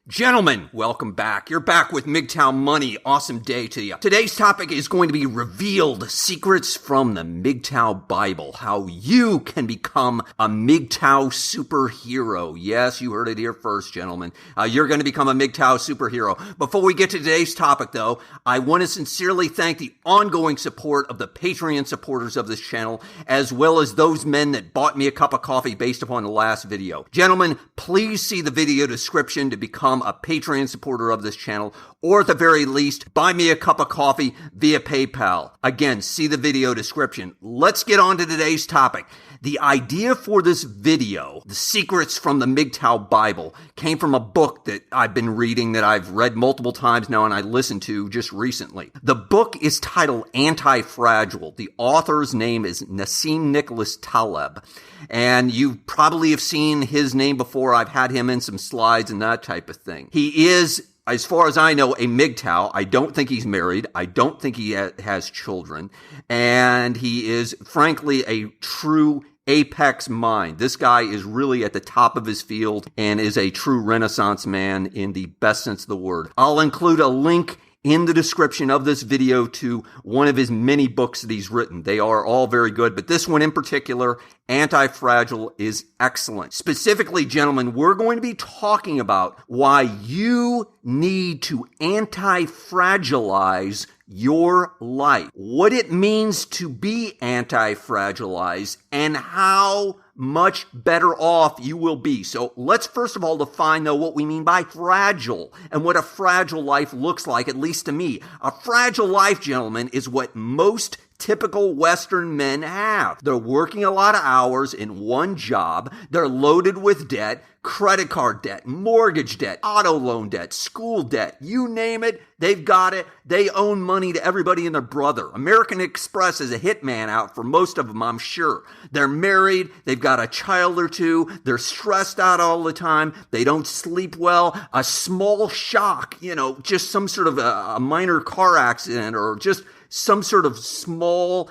Gentlemen, welcome back. You're back with MGTOW Money. Awesome day to you. Today's topic is going to be revealed secrets from the MGTOW Bible. How you can become a MGTOW superhero. Yes, you heard it here first, gentlemen. You're going to become a MGTOW superhero. Before we get to today's topic, though, I want to sincerely thank the ongoing support of the Patreon supporters of this channel, as well as those men that bought me a cup of coffee based upon the last video. Gentlemen, please see the video description to become a Patreon supporter of this channel, or at the very least, buy me a cup of coffee via PayPal. Again, see the video description. Let's get on to today's topic. The idea for this video, The Secrets from the MGTOW Bible, came from a book that I've been reading that I've read multiple times now and I listened to just recently. The book is titled Anti-Fragile. The author's name is Nassim Nicholas Taleb. And you probably have seen his name before. I've had him in some slides and that type of thing. He is, as far as I know, a MGTOW. I don't think he's married. I don't think he has children. And he is, frankly, a true apex mind. This guy is really at the top of his field and is a true Renaissance man in the best sense of the word. I'll include a link in the description of this video to one of his many books that he's written. They are all very good, but this one in particular, Anti-Fragile, is excellent. Specifically, gentlemen, we're going to be talking about why you need to anti-fragilize your life, what it means to be anti-fragilized, and how much better off you will be. So let's first of all define, though, what we mean by fragile and what a fragile life looks like, at least to me. A fragile life, gentlemen, is what most typical Western men have. They're working a lot of hours in one job. They're loaded with debt, credit card debt, mortgage debt, auto loan debt, school debt, you name it, they've got it. They own money to everybody and their brother. American Express is a hitman out for most of them, I'm sure. They're married, they've got a child or two, they're stressed out all the time, they don't sleep well, a small shock, just some sort of a minor car accident or just some sort of small,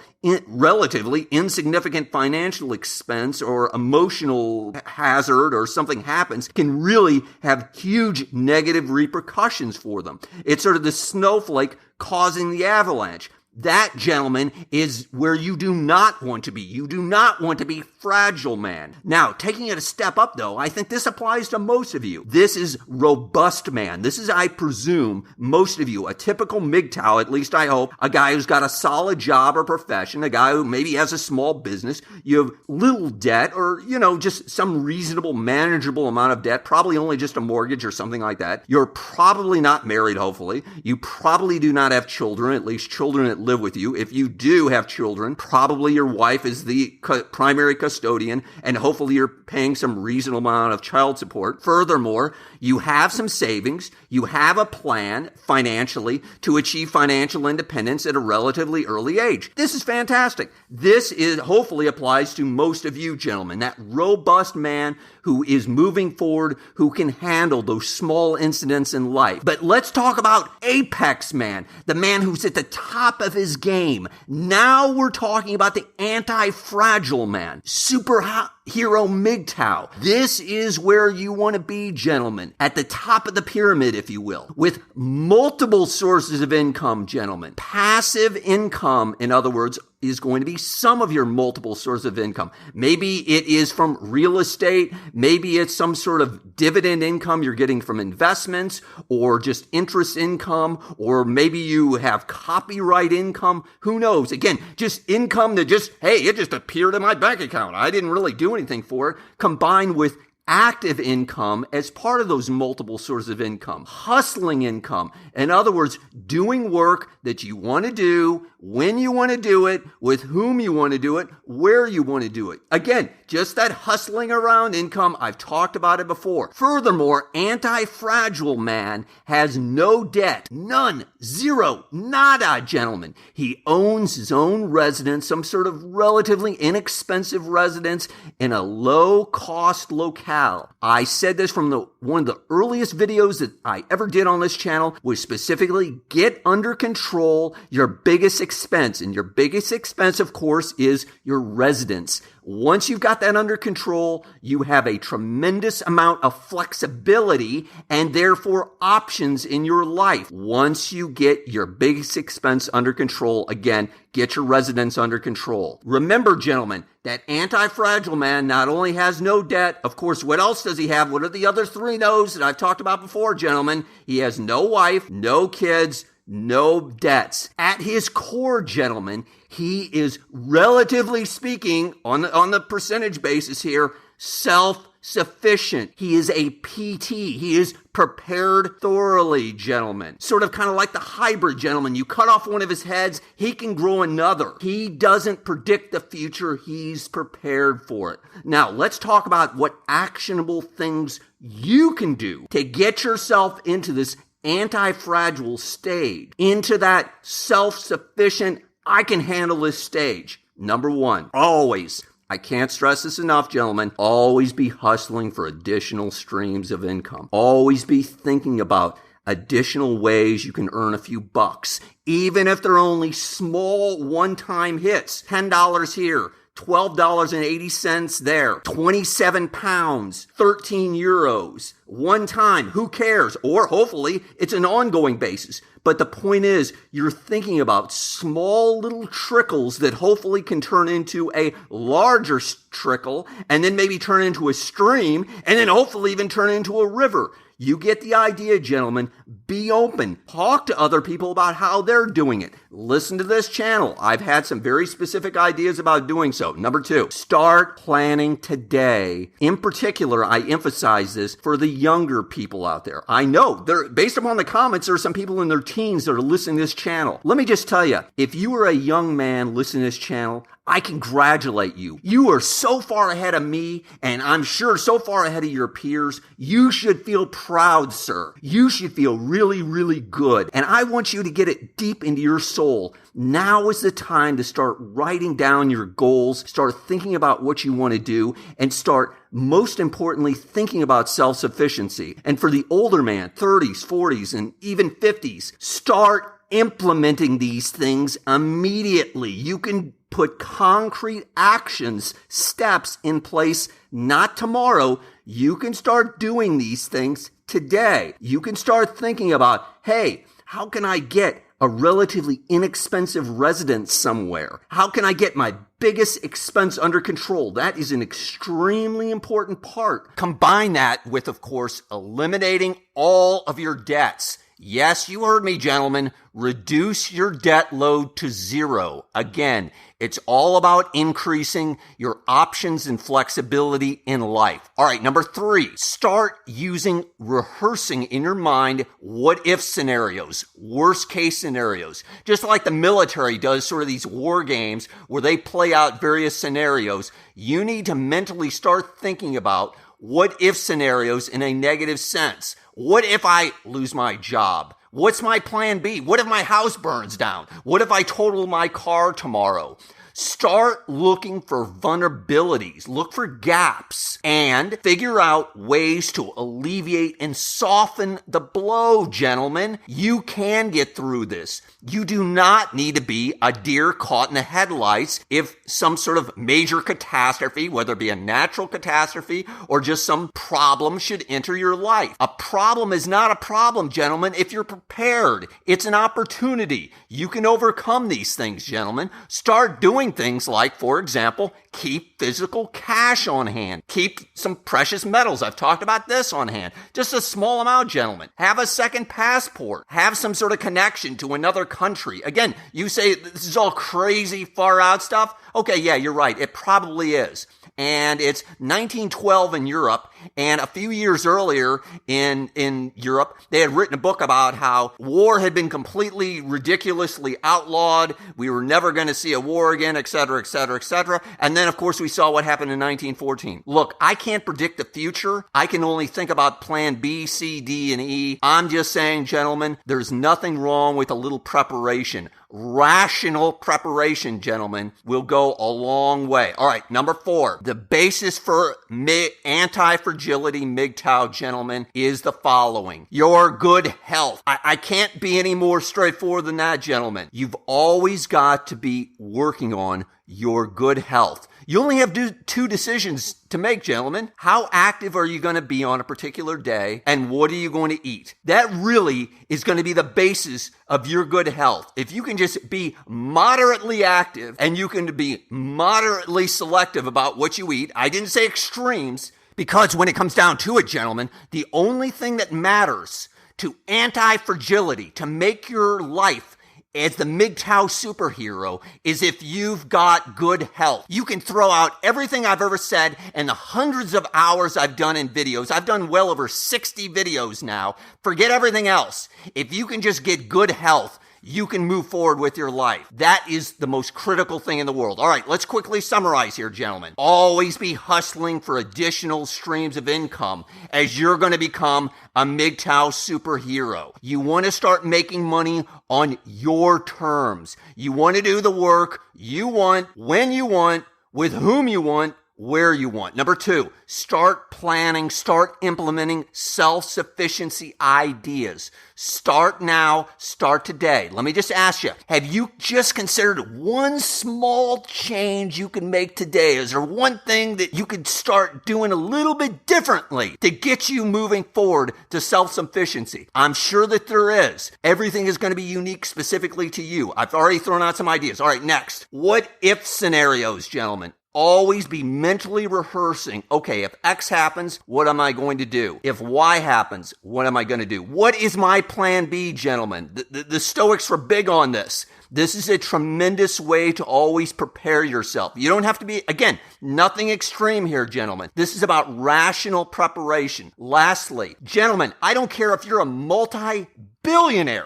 relatively insignificant financial expense or emotional hazard or something happens can really have huge negative repercussions for them. It's sort of the snowflake causing the avalanche. That, gentlemen, is where you do not want to be. You do not want to be fragile, man. Now, taking it a step up, though, I think this applies to most of you. This is robust man. This is, I presume, most of you, a typical MGTOW, at least I hope, a guy who's got a solid job or profession, a guy who maybe has a small business. You have little debt or, just some reasonable, manageable amount of debt, probably only just a mortgage or something like that. You're probably not married, hopefully. You probably do not have children, at least children that live with you. If you do have children, probably your wife is the primary custodian, and hopefully you're paying some reasonable amount of child support. Furthermore, you have some savings. You have a plan financially to achieve financial independence at a relatively early age. This is fantastic. This hopefully applies to most of you, gentlemen. That robust man who is moving forward, who can handle those small incidents in life. But let's talk about apex man, the man who's at the top of his game. Now we're talking about the anti-fragile man, superhero MGTOW. This is where you want to be, gentlemen, at the top of the pyramid, if you will, with multiple sources of income, gentlemen. Passive income, in other words, is going to be some of your multiple sources of income. Maybe it is from real estate. Maybe it's some sort of dividend income you're getting from investments or just interest income, or maybe you have copyright income. Who knows? Again, just income that it just appeared in my bank account. I didn't really do anything for it, combined with active income as part of those multiple sources of income, hustling income. In other words, doing work that you want to do, when you want to do it, with whom you want to do it, where you want to do it. Again, just that hustling around income. I've talked about it before. Furthermore, anti-fragile man has no debt. None. Zero. Nada, gentlemen. He owns his own residence, some sort of relatively inexpensive residence in a low-cost locale. I said this from one of the earliest videos that I ever did on this channel, was specifically get under control your biggest expense. And your biggest expense, of course, is your residence. once you've got that under control, you have a tremendous amount of flexibility and therefore options in your life. Once you get your biggest expense under control, again, get your residence under control. Remember, gentlemen, that anti-fragile man not only has no debt, of course, what else does he have? What are the other three no's that I've talked about before, gentlemen? He has no wife, no kids, no debts. At his core, gentlemen, he is, relatively speaking, on the percentage basis here, self-sufficient. He is a PT. He is prepared thoroughly, gentlemen. Sort of kind of like the hybrid, gentlemen. You cut off one of his heads, he can grow another. He doesn't predict the future. He's prepared for it. Now, let's talk about what actionable things you can do to get yourself into this anti-fragile stage, into that self-sufficient, I can handle this stage. Number one, always, I can't stress this enough, gentlemen, always be hustling for additional streams of income. Always be thinking about additional ways you can earn a few bucks, even if they're only small one-time hits. $10 here, $12.80 there, 27 pounds, 13 euros, one time, who cares? Or hopefully it's an ongoing basis. But the point is, you're thinking about small little trickles that hopefully can turn into a larger trickle and then maybe turn into a stream and then hopefully even turn into a river. You get the idea, gentlemen. Be open. Talk to other people about how they're doing it. Listen to this channel. I've had some very specific ideas about doing so. Number two, start planning today. In particular, I emphasize this for the younger people out there. I know, based upon the comments, there are some people in their teens that are listening to this channel. Let me just tell you, if you are a young man listening to this channel, I congratulate you. You are so far ahead of me, and I'm sure so far ahead of your peers. You should feel proud, sir. You should feel really, really good. And I want you to get it deep into your soul. Now is the time to start writing down your goals, start thinking about what you want to do, and start, most importantly, thinking about self-sufficiency. And for the older man, 30s, 40s, and even 50s, start implementing these things immediately. You can put concrete actions, steps in place, not tomorrow. You can start doing these things today. You can start thinking about, hey, how can I get a relatively inexpensive residence somewhere? How can I get my biggest expense under control? That is an extremely important part. Combine that with, of course, eliminating all of your debts. Yes, you heard me, gentlemen. Reduce your debt load to zero. Again, it's all about increasing your options and flexibility in life. All right, number three, start rehearsing in your mind what-if scenarios, worst-case scenarios. Just like the military does sort of these war games where they play out various scenarios, you need to mentally start thinking about what-if scenarios in a negative sense. What if I lose my job? What's my plan B? What if my house burns down? What if I total my car tomorrow? Start looking for vulnerabilities, look for gaps, and figure out ways to alleviate and soften the blow, gentlemen. You can get through this. You do not need to be a deer caught in the headlights if some sort of major catastrophe, whether it be a natural catastrophe or just some problem, should enter your life. A problem is not a problem, gentlemen, if you're prepared. It's an opportunity. You can overcome these things, gentlemen. Start doing things like, for example, keep physical cash on hand. Keep some precious metals. I've talked about this on hand. Just a small amount, gentlemen. Have a second passport. Have some sort of connection to another country. Again, you say this is all crazy, far out stuff. Okay, yeah, you're right. It probably is. And it's 1912 in Europe, and a few years earlier in Europe, they had written a book about how war had been completely ridiculously outlawed. We were never going to see a war again, et cetera, et cetera, et cetera. And then, of course, we saw what happened in 1914. Look, I can't predict the future. I can only think about plan B, C, D, and E. I'm just saying, gentlemen, there's nothing wrong with a little preparation. Rational preparation, gentlemen, will go a long way. All right, number four, the basis for anti-fragility MGTOW, gentlemen, is the following. Your good health. I can't be any more straightforward than that, gentlemen. You've always got to be working on your good health. You only have two decisions to make, gentlemen. How active are you going to be on a particular day, and what are you going to eat? That really is going to be the basis of your good health. If you can just be moderately active and you can be moderately selective about what you eat, I didn't say extremes, because when it comes down to it, gentlemen, the only thing that matters to anti-fragility, to make your life as the MGTOW superhero, is if you've got good health. You can throw out everything I've ever said and the hundreds of hours I've done in videos. I've done well over 60 videos now. Forget everything else. If you can just get good health, you can move forward with your life. That is the most critical thing in the world. All right, let's quickly summarize here, gentlemen. Always be hustling for additional streams of income as you're going to become a MGTOW superhero. You want to start making money on your terms. You want to do the work you want, when you want, with whom you want, where you want. Number 2, start planning, start implementing self-sufficiency ideas. Start now, start today. Let me just ask you, have you just considered one small change you can make today? Is there one thing that you could start doing a little bit differently to get you moving forward to self-sufficiency? I'm sure that there is. Everything is going to be unique specifically to you. I've already thrown out some ideas. All right, next. What if scenarios, gentlemen? Always be mentally rehearsing, okay, if X happens, what am I going to do? If Y happens, what am I going to do? What is my plan B, gentlemen? The Stoics were big on this. This is a tremendous way to always prepare yourself. You don't have to be, again, nothing extreme here, gentlemen. This is about rational preparation. Lastly, gentlemen, I don't care if you're a multi-billionaire.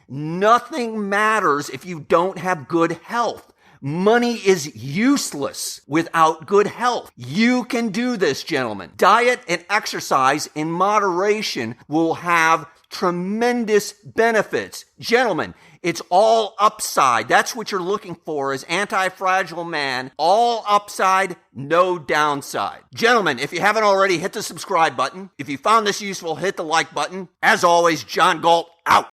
Nothing matters if you don't have good health. Money is useless without good health. You can do this, gentlemen. Diet and exercise in moderation will have tremendous benefits. Gentlemen, it's all upside. That's what you're looking for as anti-fragile man. All upside, no downside. Gentlemen, if you haven't already, hit the subscribe button. If you found this useful, hit the like button. As always, John Galt out.